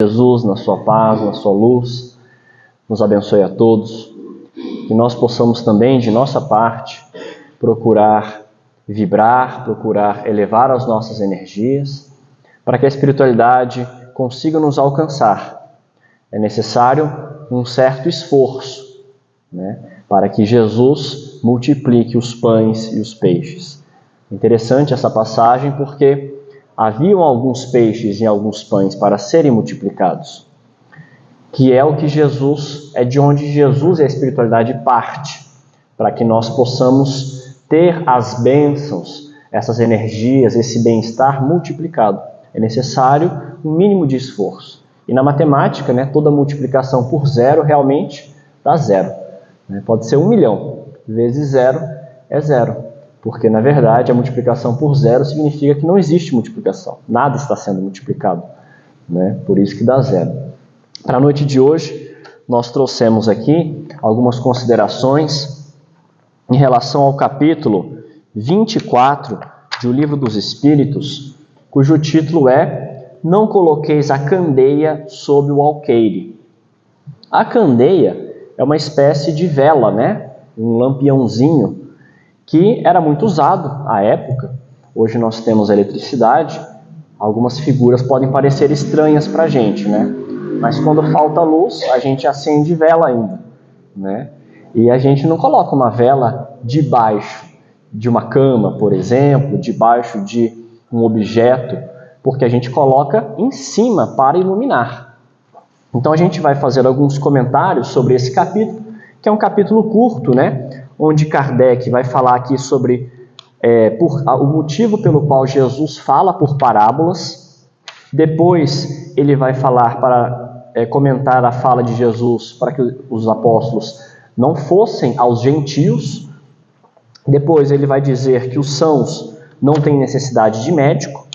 Jesus, na sua paz, na sua luz, nos abençoe a todos. Que nós possamos também, de nossa parte, procurar vibrar, procurar elevar as nossas energias, para que a espiritualidade consiga nos alcançar. É necessário um certo esforço, para que Jesus multiplique os pães e os peixes. Interessante essa passagem porque haviam alguns peixes e alguns pães para serem multiplicados, que é o que Jesus, é de onde Jesus e a espiritualidade parte, para que nós possamos ter as bênçãos, essas energias, esse bem-estar multiplicado. É necessário um mínimo de esforço. E na matemática, toda multiplicação por zero realmente dá zero. Pode ser 1 milhão, vezes zero é zero. Porque, na verdade, a multiplicação por zero significa que não existe multiplicação. Nada está sendo multiplicado. Por isso que dá zero. Para a noite de hoje, nós trouxemos aqui algumas considerações em relação ao capítulo 24 de O Livro dos Espíritos, cujo título é Não coloqueis a candeia sob o alqueire. A candeia é uma espécie de vela, um lampiãozinho, que era muito usado à época. Hoje nós temos eletricidade, algumas figuras podem parecer estranhas para a gente, mas quando falta luz, a gente acende vela ainda, E a gente não coloca uma vela debaixo de uma cama, por exemplo, debaixo de um objeto, porque a gente coloca em cima para iluminar. Então a gente vai fazer alguns comentários sobre esse capítulo, que é um capítulo curto, onde Kardec vai falar aqui sobre o motivo pelo qual Jesus fala por parábolas. Depois ele vai falar para comentar a fala de Jesus para que os apóstolos não fossem aos gentios. Depois ele vai dizer que os sãos não têm necessidade de médico.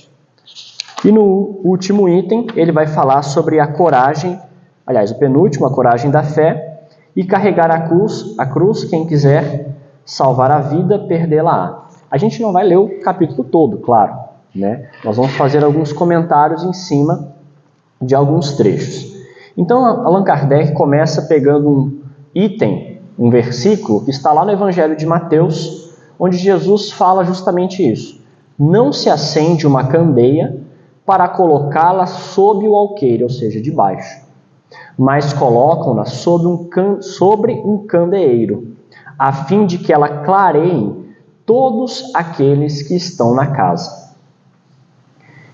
E no último item ele vai falar sobre a coragem, aliás, o penúltimo, a coragem da fé, e carregar a cruz, quem quiser salvar a vida, perdê-la-á. A gente não vai ler o capítulo todo, claro, Nós vamos fazer alguns comentários em cima de alguns trechos. Então, Allan Kardec começa pegando um item, um versículo, que está lá no Evangelho de Mateus, onde Jesus fala justamente isso. Não se acende uma candeia para colocá-la sob o alqueire, ou seja, debaixo, mas colocam-na sobre um candeeiro, a fim de que ela clareie todos aqueles que estão na casa.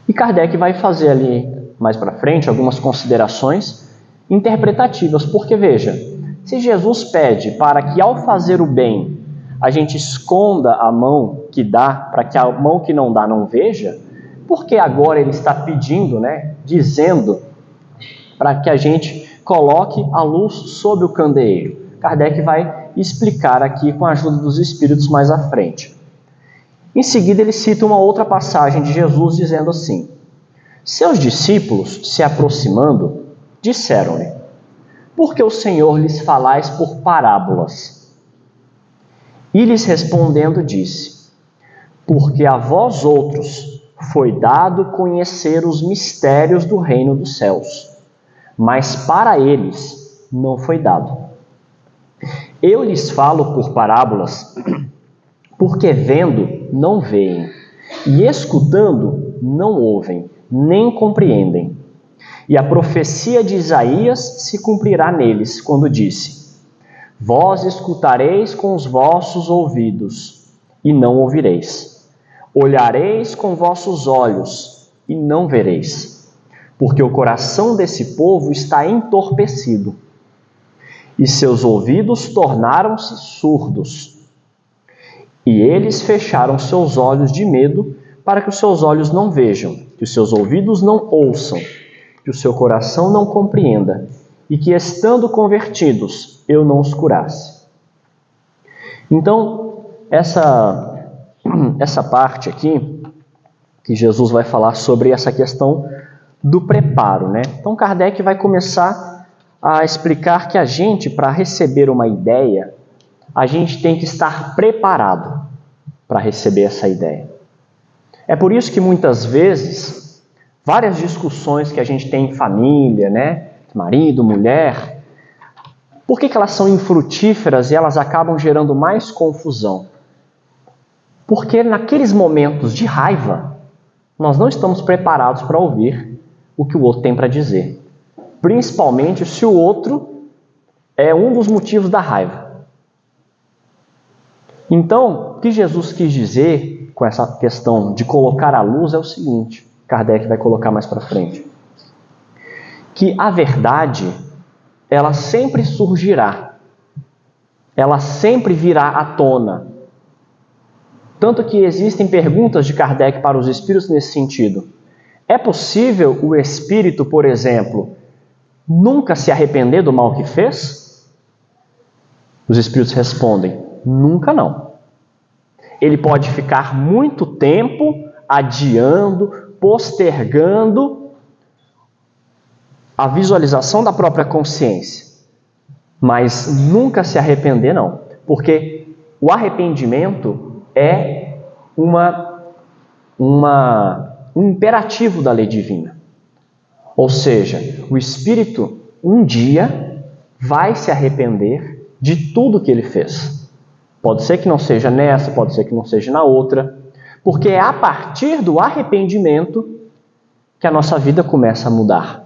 E Kardec vai fazer ali, mais para frente, algumas considerações interpretativas, porque veja, se Jesus pede para que ao fazer o bem, a gente esconda a mão que dá, para que a mão que não dá não veja, por que agora ele está pedindo, dizendo para que a gente coloque a luz sob o candeeiro? Kardec vai explicar aqui com a ajuda dos espíritos mais à frente. Em seguida, ele cita uma outra passagem de Jesus dizendo assim: seus discípulos, se aproximando, disseram-lhe: por que o Senhor lhes falais por parábolas? E lhes respondendo disse: porque a vós outros foi dado conhecer os mistérios do reino dos céus, mas para eles não foi dado. Eu lhes falo por parábolas, porque vendo não veem, e escutando não ouvem, nem compreendem. E a profecia de Isaías se cumprirá neles, quando disse: vós escutareis com os vossos ouvidos, e não ouvireis. Olhareis com vossos olhos, e não vereis. Porque o coração desse povo está entorpecido, e seus ouvidos tornaram-se surdos. E eles fecharam seus olhos de medo, para que os seus olhos não vejam, que os seus ouvidos não ouçam, que o seu coração não compreenda, e que, estando convertidos, eu não os curasse. Então, essa parte aqui, que Jesus vai falar sobre essa questão do preparo, Então, Kardec vai começar a explicar que a gente, para receber uma ideia, a gente tem que estar preparado para receber essa ideia. É por isso que muitas vezes várias discussões que a gente tem em família, né? Marido, mulher. Por que elas são infrutíferas e elas acabam gerando mais confusão? Porque naqueles momentos de raiva, nós não estamos preparados para ouvir o que o outro tem para dizer. Principalmente se o outro é um dos motivos da raiva. Então, o que Jesus quis dizer com essa questão de colocar à luz é o seguinte, Kardec vai colocar mais para frente, que a verdade, ela sempre surgirá, ela sempre virá à tona. Tanto que existem perguntas de Kardec para os espíritos nesse sentido. É possível o espírito, por exemplo, nunca se arrepender do mal que fez? Os espíritos respondem, nunca não. Ele pode ficar muito tempo adiando, postergando a visualização da própria consciência, mas nunca se arrepender não, porque o arrependimento é um imperativo da lei divina. Ou seja, o espírito um dia vai se arrepender de tudo que ele fez. Pode ser que não seja nessa, pode ser que não seja na outra, porque é a partir do arrependimento que a nossa vida começa a mudar.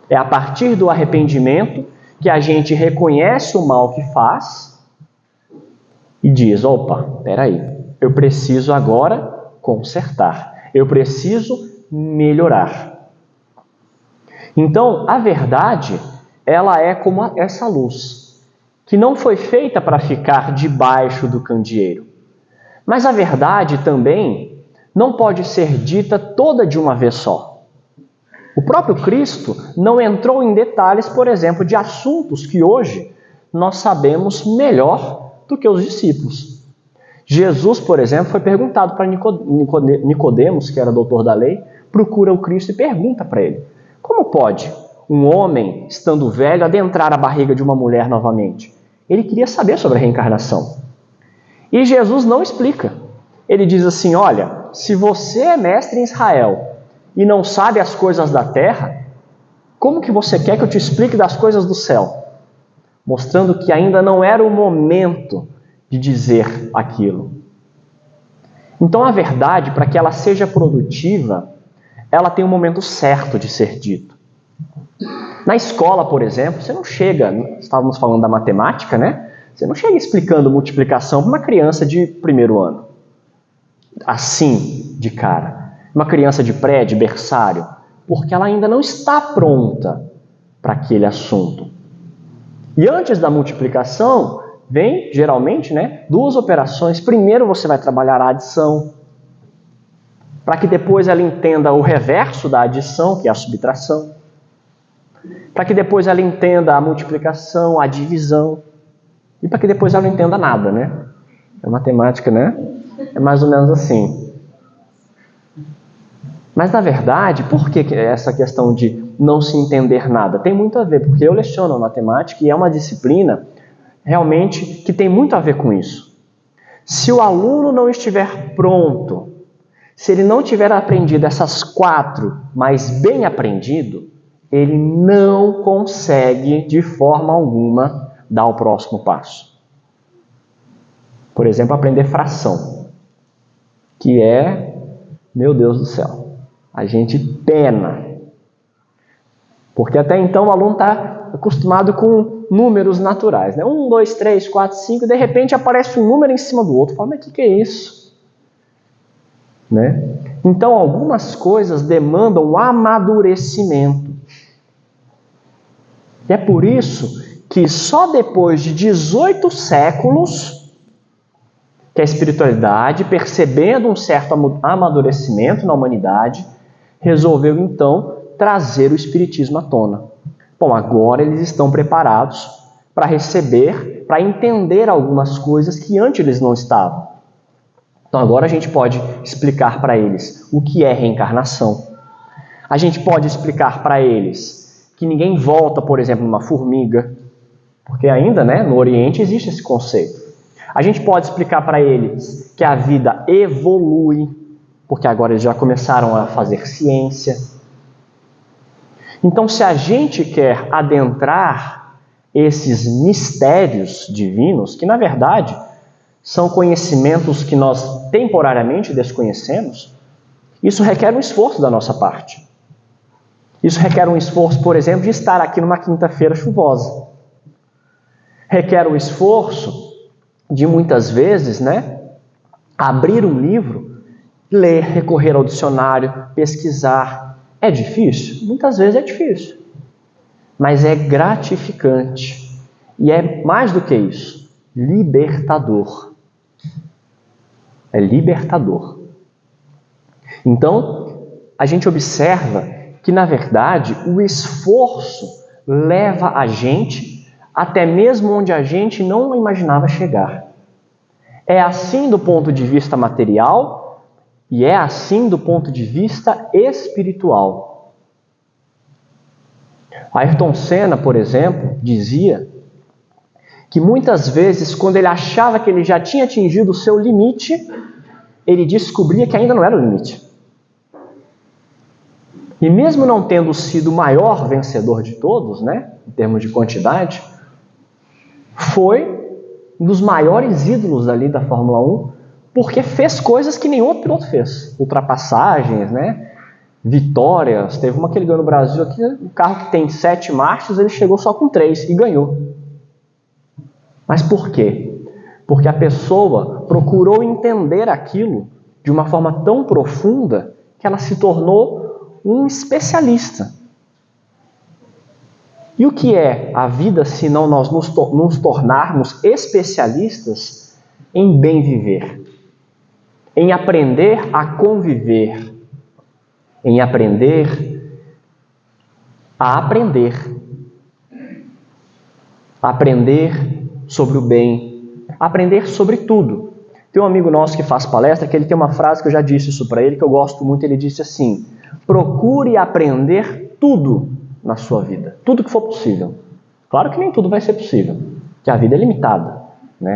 É a partir do arrependimento que a gente reconhece o mal que faz e diz, opa, peraí, eu preciso agora consertar, eu preciso melhorar. Então, a verdade, ela é como essa luz, que não foi feita para ficar debaixo do candeeiro. Mas a verdade também não pode ser dita toda de uma vez só. O próprio Cristo não entrou em detalhes, por exemplo, de assuntos que hoje nós sabemos melhor do que os discípulos. Jesus, por exemplo, foi perguntado para Nicodemos, que era doutor da lei, procura o Cristo e pergunta para ele, como pode um homem, estando velho, adentrar a barriga de uma mulher novamente? Ele queria saber sobre a reencarnação. E Jesus não explica. Ele diz assim, olha, se você é mestre em Israel e não sabe as coisas da terra, como que você quer que eu te explique das coisas do céu? Mostrando que ainda não era o momento de dizer aquilo. Então a verdade, para que ela seja produtiva, ela tem um momento certo de ser dito. Na escola, por exemplo, você não chega, estávamos falando da matemática, né? Você não chega explicando multiplicação para uma criança de primeiro ano. Assim, de cara. Uma criança de pré, de berçário. Porque ela ainda não está pronta para aquele assunto. E antes da multiplicação, vem, geralmente, né, duas operações. Primeiro você vai trabalhar a adição, para que depois ela entenda o reverso da adição, que é a subtração. Para que depois ela entenda a multiplicação, a divisão. E para que depois ela não entenda nada, né? A matemática, né? É mais ou menos assim. Mas, na verdade, por que essa questão de não se entender nada? Tem muito a ver, porque eu leciono matemática e é uma disciplina realmente que tem muito a ver com isso. Se o aluno não estiver pronto, se ele não tiver aprendido essas 4, mas bem aprendido, ele não consegue, de forma alguma, dar o próximo passo. Por exemplo, aprender fração, que é, meu Deus do céu, a gente pena. Porque até então o aluno está acostumado com números naturais, né? 1, 2, 3, 4, 5, e de repente aparece um número em cima do outro. Fala, mas o que é isso? Né? Então, algumas coisas demandam um amadurecimento. E é por isso que só depois de 18 séculos que a espiritualidade, percebendo um certo amadurecimento na humanidade, resolveu então trazer o espiritismo à tona. Bom, agora eles estão preparados para receber, para entender algumas coisas que antes eles não estavam. Então agora a gente pode explicar para eles o que é reencarnação. A gente pode explicar para eles que ninguém volta, por exemplo, numa formiga, porque ainda, né, no Oriente existe esse conceito. A gente pode explicar para eles que a vida evolui, porque agora eles já começaram a fazer ciência. Então, se a gente quer adentrar esses mistérios divinos, que na verdade são conhecimentos que nós temporariamente desconhecemos, isso requer um esforço da nossa parte. Isso requer um esforço, por exemplo, de estar aqui numa quinta-feira chuvosa. Requer um esforço de muitas vezes, abrir um livro, ler, recorrer ao dicionário, pesquisar. É difícil? Muitas vezes é difícil. Mas é gratificante. E é mais do que isso, libertador. É libertador. Então, a gente observa que, na verdade, o esforço leva a gente até mesmo onde a gente não imaginava chegar. É assim do ponto de vista material e é assim do ponto de vista espiritual. Ayrton Senna, por exemplo, dizia que muitas vezes, quando ele achava que ele já tinha atingido o seu limite, ele descobria que ainda não era o limite. E mesmo não tendo sido o maior vencedor de todos, em termos de quantidade, foi um dos maiores ídolos ali da Fórmula 1, porque fez coisas que nenhum outro piloto fez. Ultrapassagens, vitórias. Teve uma que ele ganhou no Brasil aqui, um carro que tem 7 marchas, ele chegou só com 3 e ganhou. Mas por quê? Porque a pessoa procurou entender aquilo de uma forma tão profunda que ela se tornou um especialista. E o que é a vida se não nós nos tornarmos especialistas em bem viver, em aprender a conviver, em aprender a aprender sobre o bem, aprender sobre tudo. Tem um amigo nosso que faz palestra que ele tem uma frase que eu já disse isso para ele, que eu gosto muito. Ele disse assim: procure aprender tudo na sua vida, tudo que for possível. Claro que nem tudo vai ser possível, porque a vida é limitada,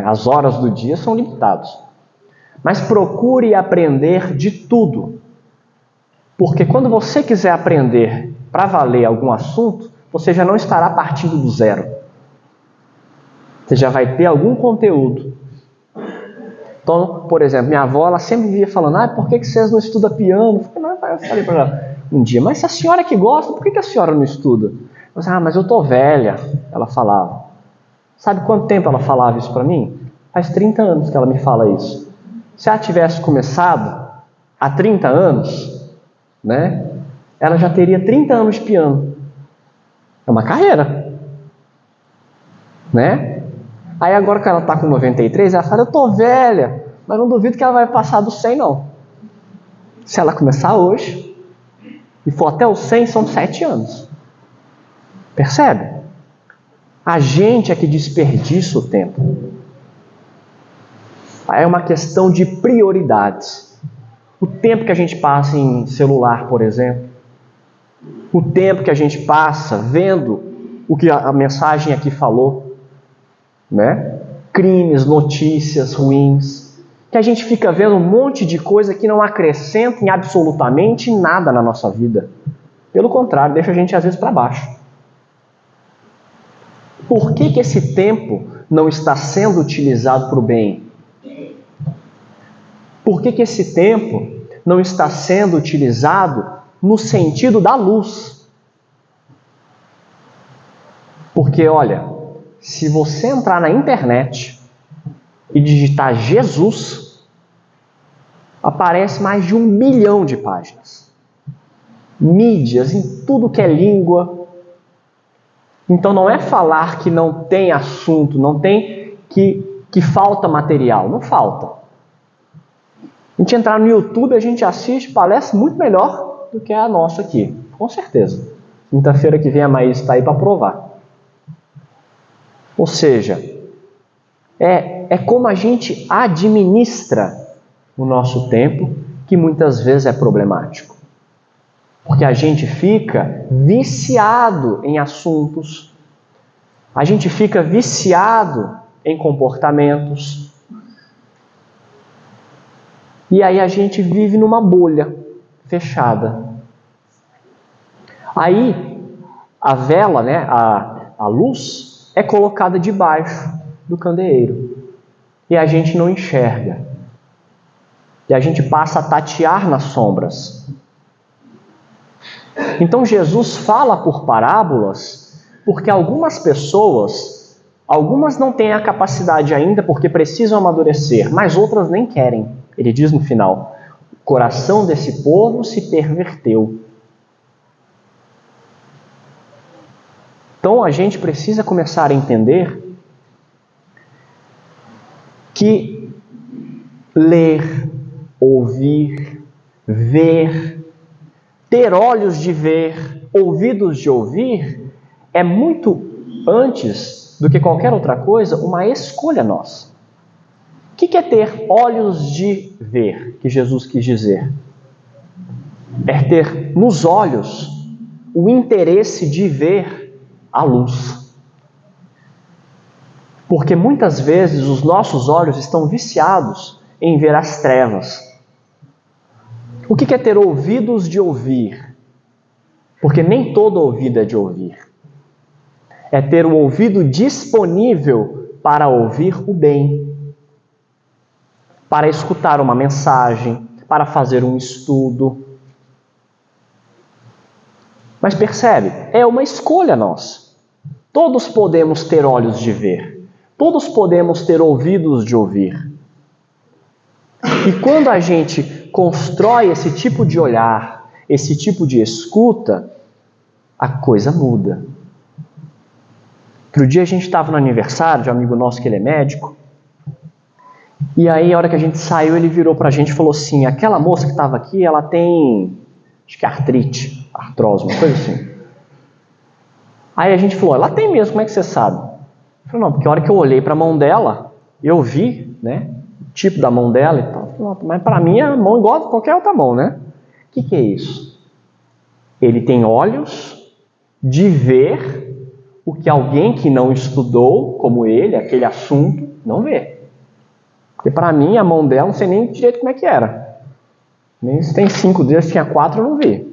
As horas do dia são limitadas. Mas procure aprender de tudo, porque quando você quiser aprender para valer algum assunto, você já não estará partindo do zero. Você já vai ter algum conteúdo. Então, por exemplo, minha avó, ela sempre via falando: por que vocês não estudam piano? Eu falei para ela um dia: mas se a senhora que gosta, por que a senhora não estuda? Eu falei: mas eu tô velha, ela falava. Sabe quanto tempo ela falava isso para mim? Faz 30 anos que ela me fala isso. Se ela tivesse começado há 30 anos, ela já teria 30 anos de piano. É uma carreira, Aí agora que ela está com 93, ela fala: eu tô velha, mas não duvido que ela vai passar dos 100 não. Se ela começar hoje e for até os 100, são 7 anos. Percebe? A gente é que desperdiça o tempo. É uma questão de prioridades. O tempo que a gente passa em celular, por exemplo, o tempo que a gente passa vendo o que a mensagem aqui falou, crimes, notícias ruins, que a gente fica vendo um monte de coisa que não acrescenta em absolutamente nada na nossa vida. Pelo contrário, deixa a gente às vezes para baixo. Por que esse tempo não está sendo utilizado para o bem? Por que esse tempo não está sendo utilizado no sentido da luz? Porque, olha, se você entrar na internet e digitar Jesus, aparece mais de 1 bilhão de páginas. Mídias em tudo que é língua. Então não é falar que não tem assunto, não tem que falta material. Não falta. A gente entrar no YouTube, a gente assiste palestra muito melhor do que a nossa aqui. Com certeza. Quinta-feira que vem a Maís está aí para provar. Ou seja, é como a gente administra o nosso tempo que muitas vezes é problemático. Porque a gente fica viciado em assuntos, a gente fica viciado em comportamentos, e aí a gente vive numa bolha fechada. Aí a vela, né, a luz, é colocada debaixo do candeeiro. E a gente não enxerga. E a gente passa a tatear nas sombras. Então Jesus fala por parábolas, porque algumas pessoas, algumas não têm a capacidade ainda porque precisam amadurecer, mas outras nem querem. Ele diz no final, o coração desse povo se perverteu. Então a gente precisa começar a entender que ler, ouvir, ver, ter olhos de ver, ouvidos de ouvir, é muito antes do que qualquer outra coisa uma escolha nossa. O que é ter olhos de ver, que Jesus quis dizer? É ter nos olhos o interesse de ver a luz. Porque muitas vezes os nossos olhos estão viciados em ver as trevas. O que é ter ouvidos de ouvir? Porque nem todo ouvido é de ouvir. É ter o ouvido disponível para ouvir o bem, para escutar uma mensagem, para fazer um estudo. Mas percebe, é uma escolha nossa. Todos podemos ter olhos de ver, todos podemos ter ouvidos de ouvir. E quando a gente constrói esse tipo de olhar, esse tipo de escuta, a coisa muda. Outro dia a gente estava no aniversário de um amigo nosso que ele é médico, e aí a hora que a gente saiu ele virou pra gente e falou assim, aquela moça que estava aqui, ela tem, acho que artrite, artrose, uma coisa assim. Aí a gente falou, ela tem mesmo, como é que você sabe? Eu falei, não, porque a hora que eu olhei para a mão dela, eu vi, né, o tipo da mão dela e tal. Falei, mas para mim a mão igual a qualquer outra mão, né? O que é isso? Ele tem olhos de ver o que alguém que não estudou, como ele, aquele assunto, não vê. Porque para mim a mão dela, não sei nem direito como é que era. Nem se tem 5 dedos, se tinha 4, eu não vi.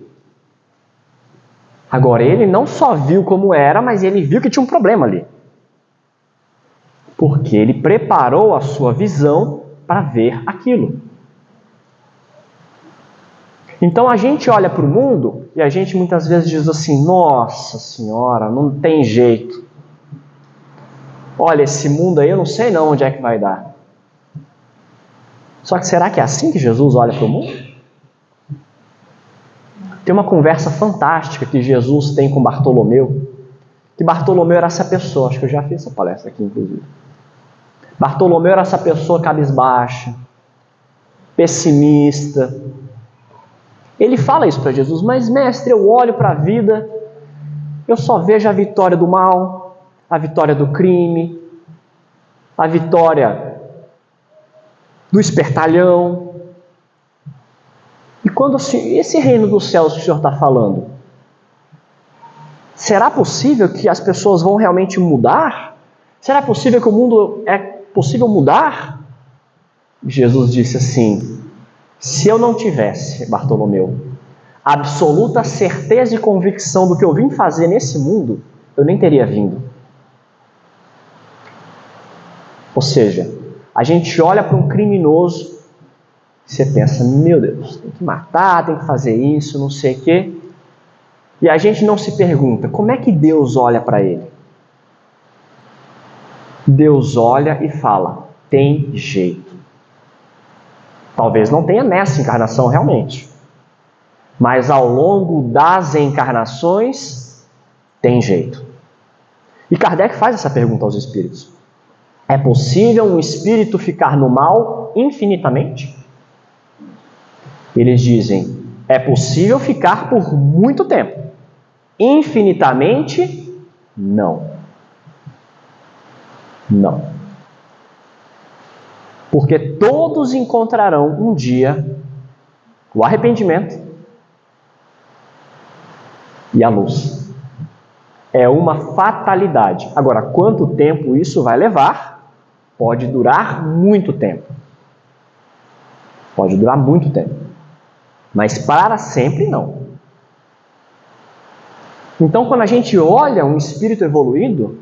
Agora, ele não só viu como era, mas ele viu que tinha um problema ali. Porque ele preparou a sua visão para ver aquilo. Então a gente olha para o mundo e a gente muitas vezes diz assim, nossa senhora, não tem jeito. Olha, esse mundo aí eu não sei não onde é que vai dar. Só que será que é assim que Jesus olha para o mundo? Tem uma conversa fantástica que Jesus tem com Bartolomeu, que Bartolomeu era essa pessoa, acho que eu já fiz essa palestra aqui inclusive. Bartolomeu era essa pessoa cabisbaixa, pessimista. Ele fala isso para Jesus, mas mestre, eu olho para a vida, eu só vejo a vitória do mal, a vitória do crime, a vitória do espertalhão. E quando esse reino dos céus que o Senhor está falando, será possível que as pessoas vão realmente mudar? Será possível que o mundo é possível mudar? Jesus disse assim, se eu não tivesse, Bartolomeu, absoluta certeza e convicção do que eu vim fazer nesse mundo, eu nem teria vindo. Ou seja, a gente olha para um criminoso e você pensa, meu Deus, tem que matar, tem que fazer isso, não sei o quê. E a gente não se pergunta, como é que Deus olha para ele? Deus olha e fala, tem jeito. Talvez não tenha nessa encarnação realmente. Mas ao longo das encarnações, tem jeito. E Kardec faz essa pergunta aos espíritos. É possível um espírito ficar no mal infinitamente? Eles dizem, é possível ficar por muito tempo. Infinitamente, não. Não. Porque todos encontrarão um dia o arrependimento e a luz. É uma fatalidade. Agora, quanto tempo isso vai levar? Pode durar muito tempo. Pode durar muito tempo. Mas para sempre não. Então, quando a gente olha um espírito evoluído,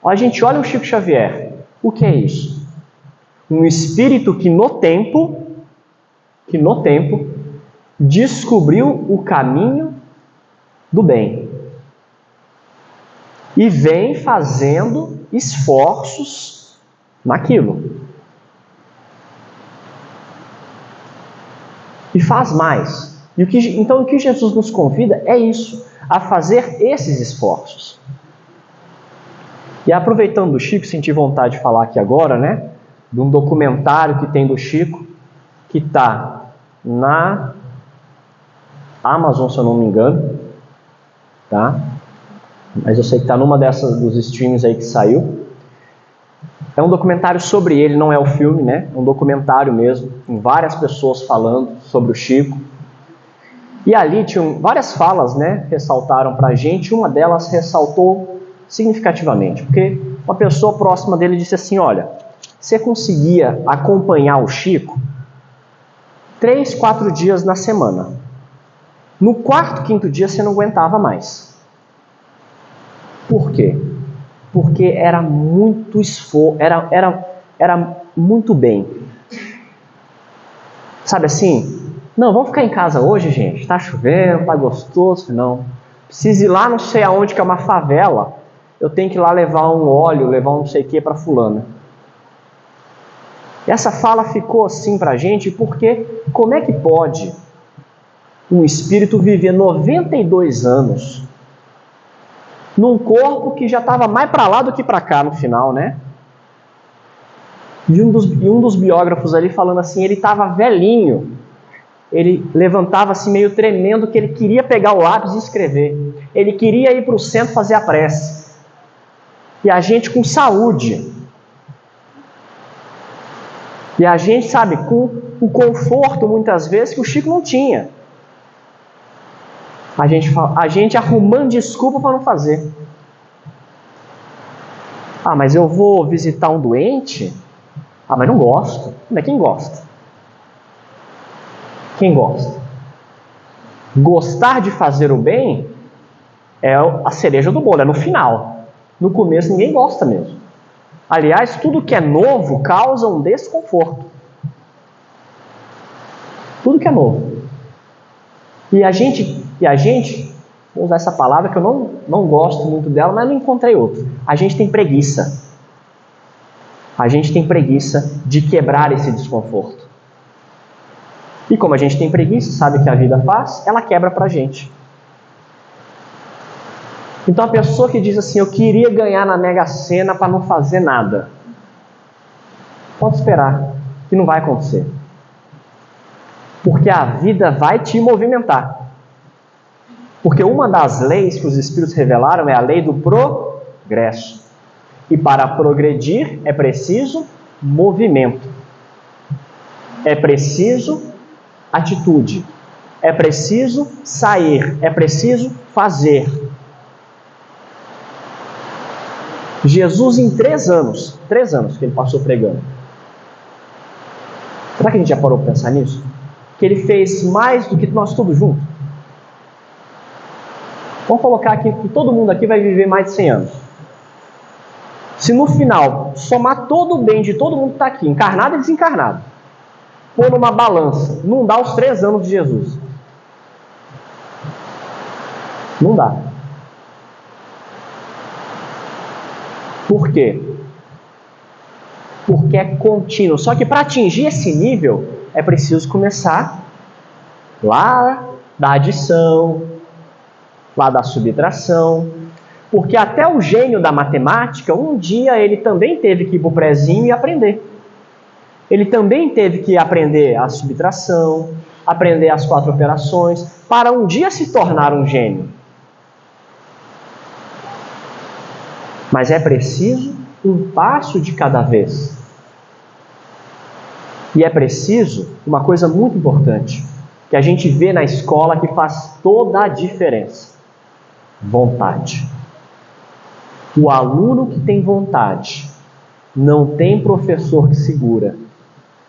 a gente olha o Chico Xavier. O que é isso? Um espírito que no tempo, descobriu o caminho do bem e vem fazendo esforços naquilo. E faz mais. Então o que Jesus nos convida é isso, a fazer esses esforços. E aproveitando do Chico, senti vontade de falar aqui agora, né, de um documentário que tem do Chico, que está na Amazon, se eu não me engano, tá? Mas eu sei que está numa dos streams aí que saiu. É um documentário sobre ele, não é o filme, né? É um documentário mesmo, com várias pessoas falando sobre o Chico. E ali tinham várias falas, né? Ressaltaram pra gente. Uma delas ressaltou significativamente, porque uma pessoa próxima dele disse assim: olha, você conseguia acompanhar o Chico 3, 4 dias na semana. No quarto, quinto dia você não aguentava mais. Por quê? Porque era muito esforço, era muito bem. Sabe assim? Não, vamos ficar em casa hoje, gente. Tá chovendo, tá gostoso. Não. Preciso ir lá não sei aonde, que é uma favela. Eu tenho que ir lá levar um óleo, levar um não sei o que para fulana. E essa fala ficou assim pra gente, porque como é que pode um espírito viver 92 anos num corpo que já estava mais para lá do que para cá no final, né? E um dos biógrafos ali falando assim, ele estava velhinho, ele levantava assim meio tremendo, que ele queria pegar o lápis e escrever, ele queria ir para o centro fazer a prece. E a gente com saúde, e a gente, sabe, com o conforto muitas vezes que o Chico não tinha. A gente arrumando desculpa para não fazer. Ah, mas eu vou visitar um doente? Ah, mas não gosto. Mas quem gosta? Quem gosta? Gostar de fazer o bem é a cereja do bolo, é no final. No começo ninguém gosta mesmo. Aliás, tudo que é novo causa um desconforto. Tudo que é novo. E a gente, vou usar essa palavra que eu não gosto muito dela, mas não encontrei outra. A gente tem preguiça. A gente tem preguiça de quebrar esse desconforto. E como a gente tem preguiça, sabe o que a vida faz? Ela quebra pra gente. Então a pessoa que diz assim, eu queria ganhar na Mega Sena para não fazer nada. Pode esperar, que não vai acontecer. Porque a vida vai te movimentar. Porque uma das leis que os Espíritos revelaram é a lei do progresso. E para progredir é preciso movimento. É preciso atitude. É preciso sair. É preciso fazer. Jesus em 3 anos que ele passou pregando. Será que a gente já parou para pensar nisso? Que ele fez mais do que nós todos juntos? Vamos colocar aqui que todo mundo aqui vai viver mais de 100 anos. Se no final somar todo o bem de todo mundo que está aqui, encarnado e desencarnado, pôr numa balança, não dá os 3 anos de Jesus. Não dá. Por quê? Porque é contínuo. Só que para atingir esse nível, é preciso começar lá da adição, lá da subtração. Porque até o gênio da matemática, um dia ele também teve que ir para o prezinho e aprender. Ele também teve que aprender a subtração, aprender as 4 operações, para um dia se tornar um gênio. Mas é preciso um passo de cada vez. E é preciso uma coisa muito importante, que a gente vê na escola que faz toda a diferença: vontade. O aluno que tem vontade, não tem professor que segura.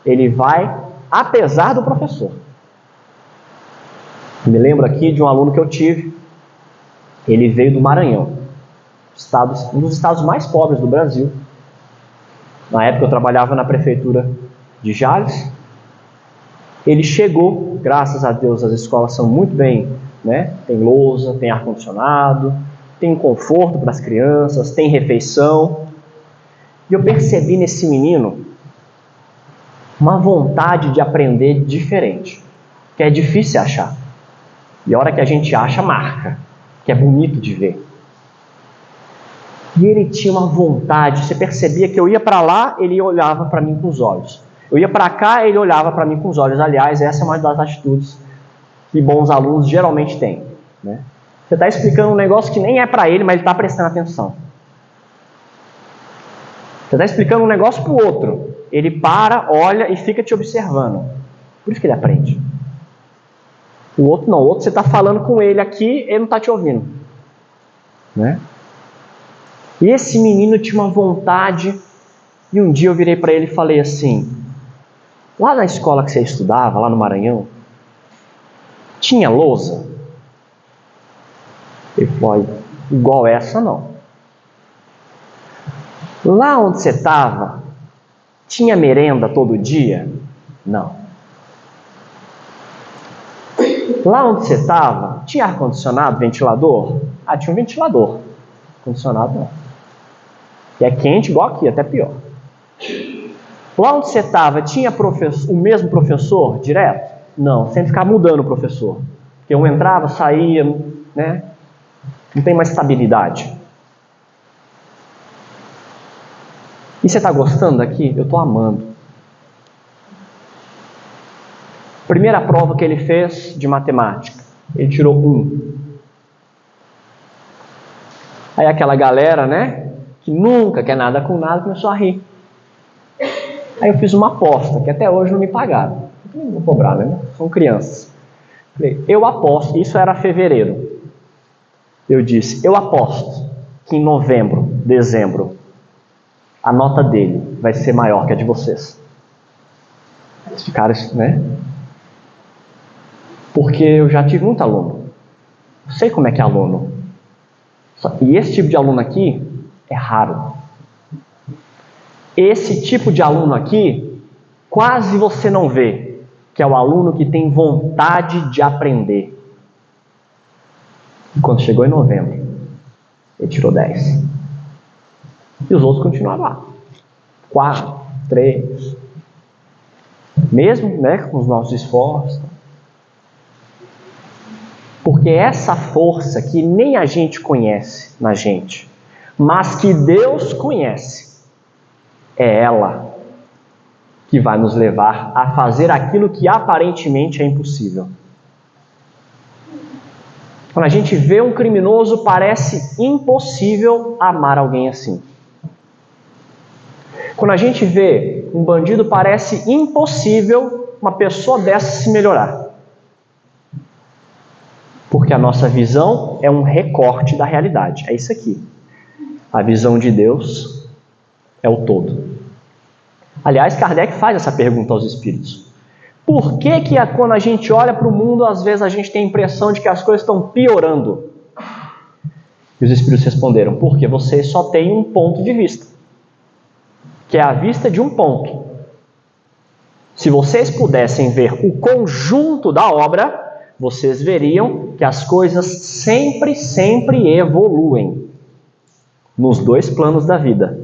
Ele vai, apesar do professor. Me lembro aqui de um aluno que eu tive, Ele veio do Maranhão, um dos estados mais pobres do Brasil. Na época eu trabalhava na prefeitura de Jales. Ele chegou, graças a Deus as escolas são muito bem, né? Tem lousa, tem ar-condicionado, tem conforto para as crianças, tem refeição. E eu percebi nesse menino uma vontade de aprender diferente, que é difícil achar. E a hora que a gente acha, marca, que é bonito de ver. E ele tinha uma vontade, você percebia que eu ia para lá, ele olhava para mim com os olhos. Eu ia para cá, ele olhava para mim com os olhos. Aliás, essa é uma das atitudes que bons alunos geralmente têm, né? Você está explicando um negócio que nem é para ele, mas ele está prestando atenção. Você está explicando um negócio para o outro. Ele para, olha e fica te observando. Por isso que ele aprende. O outro não. O outro você está falando com ele aqui, ele não está te ouvindo, né? E esse menino tinha uma vontade. E um dia eu virei para ele e falei assim: lá na escola que você estudava, lá no Maranhão, tinha lousa? Ele falou: igual essa não. Lá onde você estava, tinha merenda todo dia? Não. Lá onde você estava, tinha ar-condicionado, ventilador? Ah, tinha um ventilador. Condicionado não. E é quente igual aqui, até pior. Lá onde você estava, tinha o mesmo professor direto? Não, sempre ficava mudando o professor. Porque um entrava, saía, né? Não tem mais estabilidade. E você está gostando daqui? Eu estou amando. Primeira prova que ele fez de matemática, ele tirou 1. Aí aquela galera, né, que nunca quer nada com nada, começou a rir. Aí eu fiz uma aposta, que até hoje não me pagaram. Não vou cobrar, né? São crianças. Falei, eu aposto, isso era fevereiro. Eu disse, eu aposto que em novembro, dezembro, a nota dele vai ser maior que a de vocês. Eles ficaram, né? Porque eu já tive muito aluno. Eu sei como é que é aluno. E esse tipo de aluno aqui é raro. Esse tipo de aluno aqui, quase você não vê, que é o aluno que tem vontade de aprender. E quando chegou em novembro, ele tirou 10. E os outros continuaram lá. 4, 3. Mesmo, né, com os nossos esforços. Porque essa força que nem a gente conhece na gente, mas que Deus conhece, é ela que vai nos levar a fazer aquilo que aparentemente é impossível. Quando a gente vê um criminoso, parece impossível amar alguém assim. Quando a gente vê um bandido, parece impossível uma pessoa dessa se melhorar. Porque a nossa visão é um recorte da realidade. É isso aqui. A visão de Deus é o todo. Aliás, Kardec faz essa pergunta aos espíritos. Por que quando a gente olha para o mundo, às vezes a gente tem a impressão de que as coisas estão piorando? E os espíritos responderam, porque vocês só têm um ponto de vista, que é a vista de um ponto. Se vocês pudessem ver o conjunto da obra, vocês veriam que as coisas sempre evoluem nos 2 planos da vida.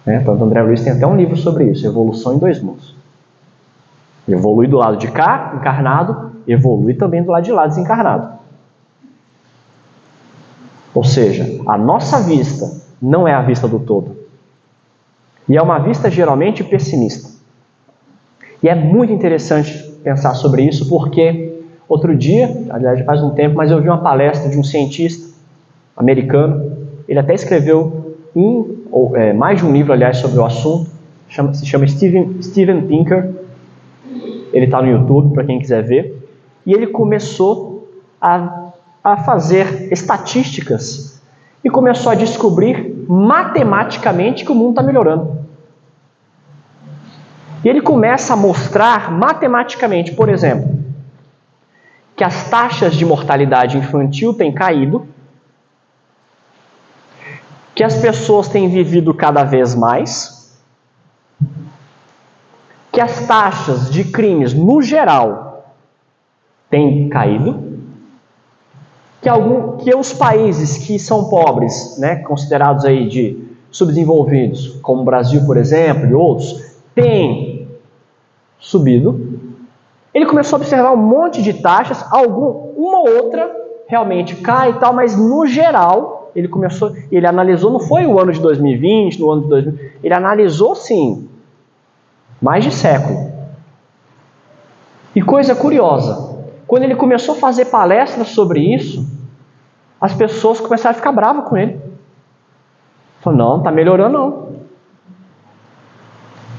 Tanto André Luiz tem até um livro sobre isso, Evolução em 2 mundos. Evolui do lado de cá, encarnado, evolui também do lado de lá, desencarnado. Ou seja, a nossa vista não é a vista do todo. E é uma vista geralmente pessimista. E é muito interessante pensar sobre isso, porque outro dia, aliás já faz um tempo, mas eu vi uma palestra de um cientista americano. Ele até escreveu mais de um livro, aliás, sobre o assunto. Se chama Steven Pinker. Ele está no YouTube, para quem quiser ver. E ele começou a fazer estatísticas e começou a descobrir matematicamente que o mundo está melhorando. E ele começa a mostrar matematicamente, por exemplo, que as taxas de mortalidade infantil têm caído, que as pessoas têm vivido cada vez mais, que as taxas de crimes no geral têm caído, que os países que são pobres, né, considerados aí de subdesenvolvidos, como o Brasil, por exemplo, e outros, têm subido. Ele começou a observar um monte de taxas, uma ou outra realmente cai e tal, mas no geral, ele analisou, não foi o ano de 2020, no ano de 2000, ele analisou sim, mais de século. E coisa curiosa, quando ele começou a fazer palestras sobre isso, as pessoas começaram a ficar bravas com ele. Falou, não, está melhorando não.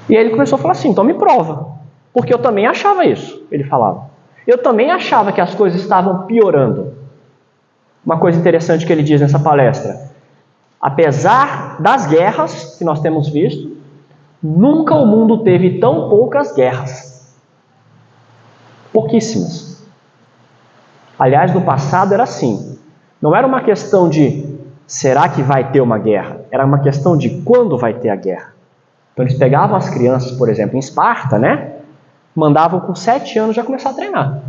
E aí ele começou a falar assim, então me prova. Porque eu também achava isso, ele falava. Eu também achava que as coisas estavam piorando. Uma coisa interessante que ele diz nessa palestra. Apesar das guerras que nós temos visto, nunca o mundo teve tão poucas guerras. Pouquíssimas. Aliás, no passado era assim. Não era uma questão de será que vai ter uma guerra? Era uma questão de quando vai ter a guerra. Então eles pegavam as crianças, por exemplo, em Esparta, né? Mandavam com 7 anos já começar a treinar.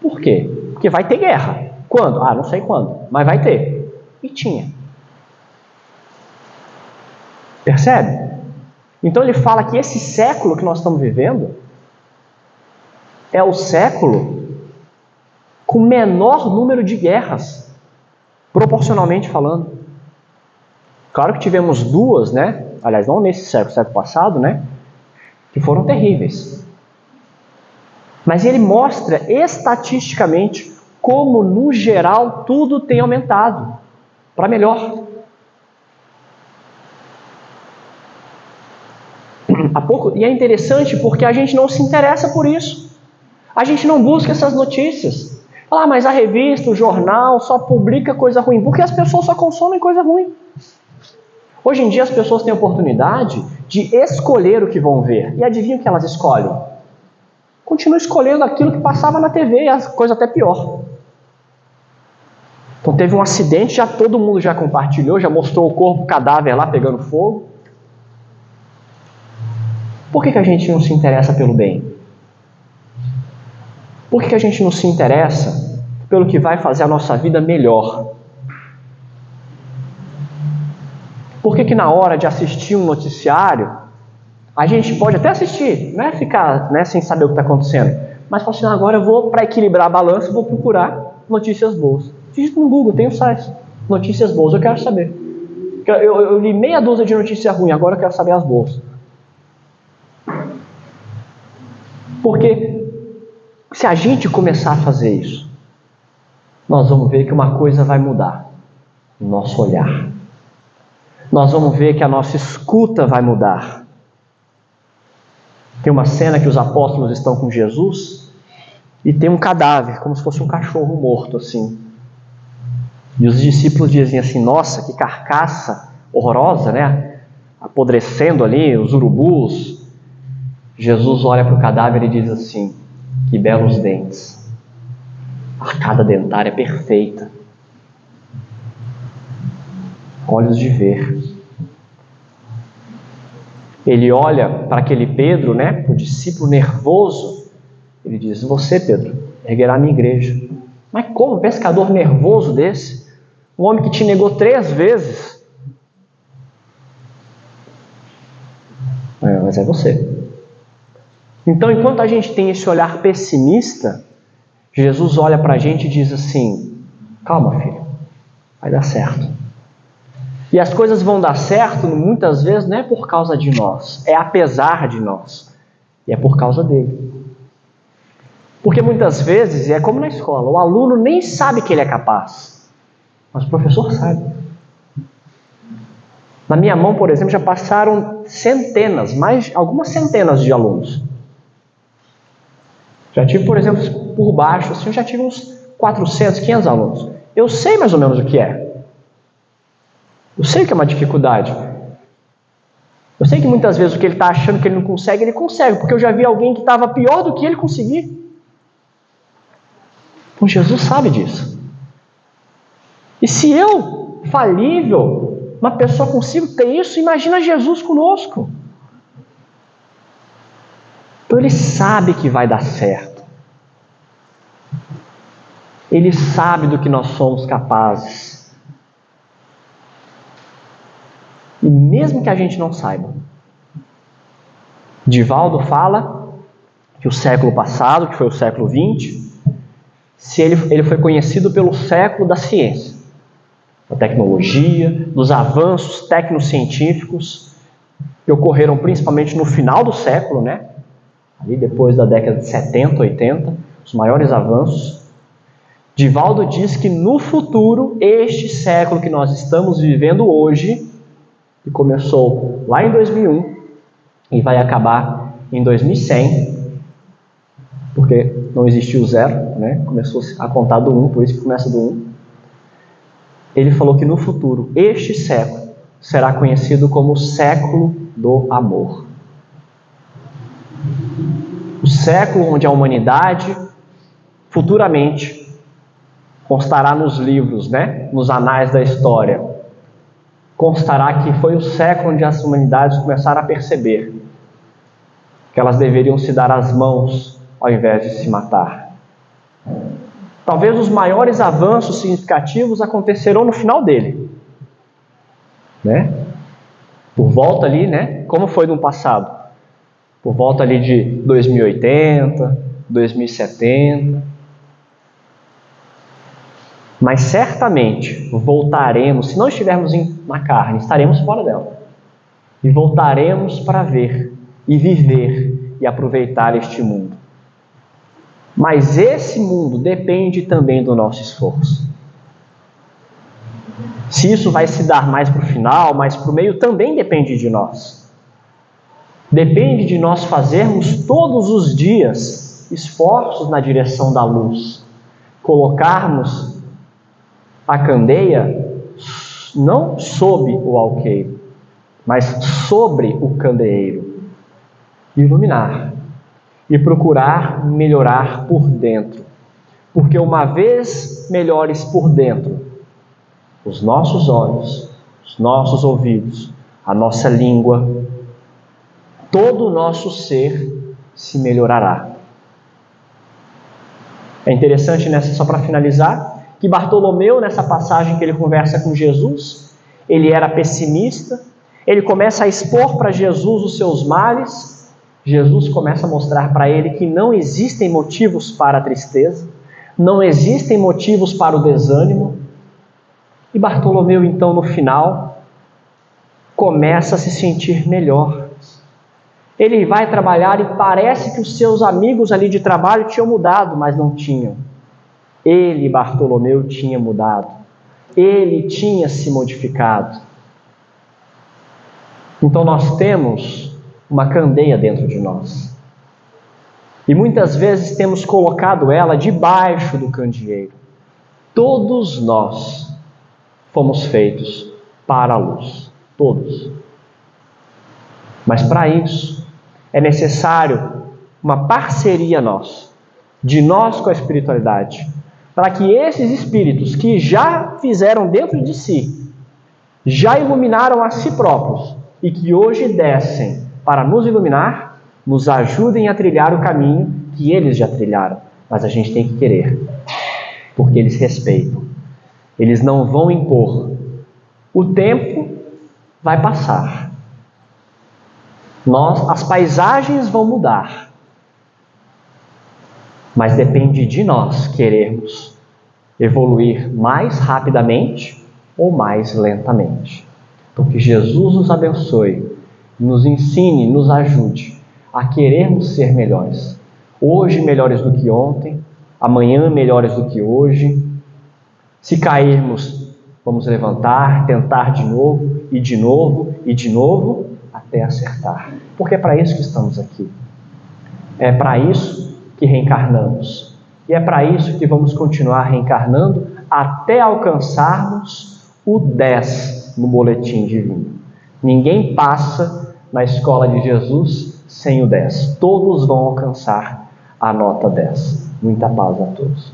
Por quê? Porque vai ter guerra. Quando? Ah, não sei quando, mas vai ter. E tinha. Percebe? Então ele fala que esse século que nós estamos vivendo é o século com menor número de guerras, proporcionalmente falando. Claro que tivemos 2, né? Aliás, não nesse século passado, né? Que foram terríveis. Mas ele mostra estatisticamente como, no geral, tudo tem aumentado para melhor. E é interessante porque a gente não se interessa por isso. A gente não busca essas notícias. Ah, mas a revista, o jornal só publica coisa ruim. Porque as pessoas só consomem coisa ruim. Hoje em dia as pessoas têm a oportunidade de escolher o que vão ver. E adivinha o que elas escolhem? Continuam escolhendo aquilo que passava na TV, e a coisa até pior. Então teve um acidente, todo mundo já compartilhou, já mostrou o corpo, o cadáver lá pegando fogo. Por que a gente não se interessa pelo bem? Por que a gente não se interessa pelo que vai fazer a nossa vida melhor? Por que na hora de assistir um noticiário, a gente pode até assistir, não é ficar sem saber o que está acontecendo, mas fala assim, agora eu vou, para equilibrar a balança, vou procurar notícias boas. Digita no Google, tem o site, notícias boas, eu quero saber. Eu li meia dúzia de notícias ruins, agora eu quero saber as boas. Porque se a gente começar a fazer isso, nós vamos ver que uma coisa vai mudar, o nosso olhar. Nós vamos ver que a nossa escuta vai mudar. Tem uma cena que os apóstolos estão com Jesus e tem um cadáver, como se fosse um cachorro morto, assim. E os discípulos dizem assim, nossa, que carcaça horrorosa, né? Apodrecendo ali, os urubus. Jesus olha para o cadáver e diz assim, que belos dentes. A arcada dentária é perfeita. Olhos de ver. Ele olha para aquele Pedro, né, o discípulo nervoso, ele diz, você, Pedro, erguerá a minha igreja. Mas como um pescador nervoso desse? Um homem que te negou 3 vezes? Mas é você. Então, enquanto a gente tem esse olhar pessimista, Jesus olha para a gente e diz assim, calma, filho, vai dar certo. E as coisas vão dar certo, muitas vezes, não é por causa de nós, é apesar de nós. E é por causa dele. Porque muitas vezes, é como na escola, o aluno nem sabe que ele é capaz, mas o professor sabe. Na minha mão, por exemplo, já passaram algumas centenas de alunos. Já tive, por exemplo, por baixo, assim, eu já tive uns 400, 500 alunos. Eu sei mais ou menos o que é. Eu sei que é uma dificuldade. Eu sei que muitas vezes o que ele está achando que ele não consegue, ele consegue, porque eu já vi alguém que estava pior do que ele conseguir. Então Jesus sabe disso. E se eu, falível, uma pessoa consigo ter isso, imagina Jesus conosco. Então Ele sabe que vai dar certo. Ele sabe do que nós somos capazes. E mesmo que a gente não saiba, Divaldo fala que o século passado, que foi o século XX, ele foi conhecido pelo século da ciência, da tecnologia, dos avanços tecnocientíficos que ocorreram principalmente no final do século, né? Ali depois da década de 70, 80, os maiores avanços. Divaldo diz que no futuro, este século que nós estamos vivendo hoje, que começou lá em 2001 e vai acabar em 2100, porque não existiu o zero, né? Começou a contar do 1, por isso que começa do 1. Ele falou que no futuro, este século será conhecido como o século do amor. O século onde a humanidade, futuramente, constará nos livros, né? Nos anais da história, constará que foi o século onde as humanidades começaram a perceber que elas deveriam se dar as mãos ao invés de se matar. Talvez os maiores avanços significativos acontecerão no final dele, né? Por volta ali, né? Como foi no passado? Por volta ali de 2080, 2070. Mas certamente voltaremos, se não estivermos na carne, estaremos fora dela. E voltaremos para ver e viver e aproveitar este mundo. Mas esse mundo depende também do nosso esforço. Se isso vai se dar mais para o final, mais para o meio, também depende de nós. Depende de nós fazermos todos os dias esforços na direção da luz. Colocarmos a candeia não sob o alqueire, mas sobre o candeeiro. Iluminar. E procurar melhorar por dentro. Porque uma vez melhores por dentro, os nossos olhos, os nossos ouvidos, a nossa língua, todo o nosso ser se melhorará. É interessante, só para finalizar, que Bartolomeu, nessa passagem que ele conversa com Jesus, ele era pessimista, ele começa a expor para Jesus os seus males. Jesus começa a mostrar para ele que não existem motivos para a tristeza, não existem motivos para o desânimo. E Bartolomeu, então, no final, começa a se sentir melhor. Ele vai trabalhar e parece que os seus amigos ali de trabalho tinham mudado, mas não tinham. Ele, Bartolomeu, tinha mudado. Ele tinha se modificado. Então nós temos uma candeia dentro de nós. E muitas vezes temos colocado ela debaixo do candeeiro. Todos nós fomos feitos para a luz. Todos. Mas para isso é necessário uma parceria nossa, de nós com a espiritualidade, para que esses espíritos que já fizeram dentro de si, já iluminaram a si próprios e que hoje descem para nos iluminar, nos ajudem a trilhar o caminho que eles já trilharam. Mas a gente tem que querer, porque eles respeitam. Eles não vão impor. O tempo vai passar. As paisagens vão mudar. Mas depende de nós querermos evoluir mais rapidamente ou mais lentamente. Então que Jesus nos abençoe, nos ensine, nos ajude a querermos ser melhores. Hoje melhores do que ontem, amanhã melhores do que hoje. Se cairmos, vamos levantar, tentar de novo, e de novo, e de novo, até acertar. Porque é para isso que estamos aqui. É para isso que reencarnamos. E é para isso que vamos continuar reencarnando até alcançarmos o 10 no boletim divino. Ninguém passa na escola de Jesus sem o 10. Todos vão alcançar a nota 10. Muita paz a todos.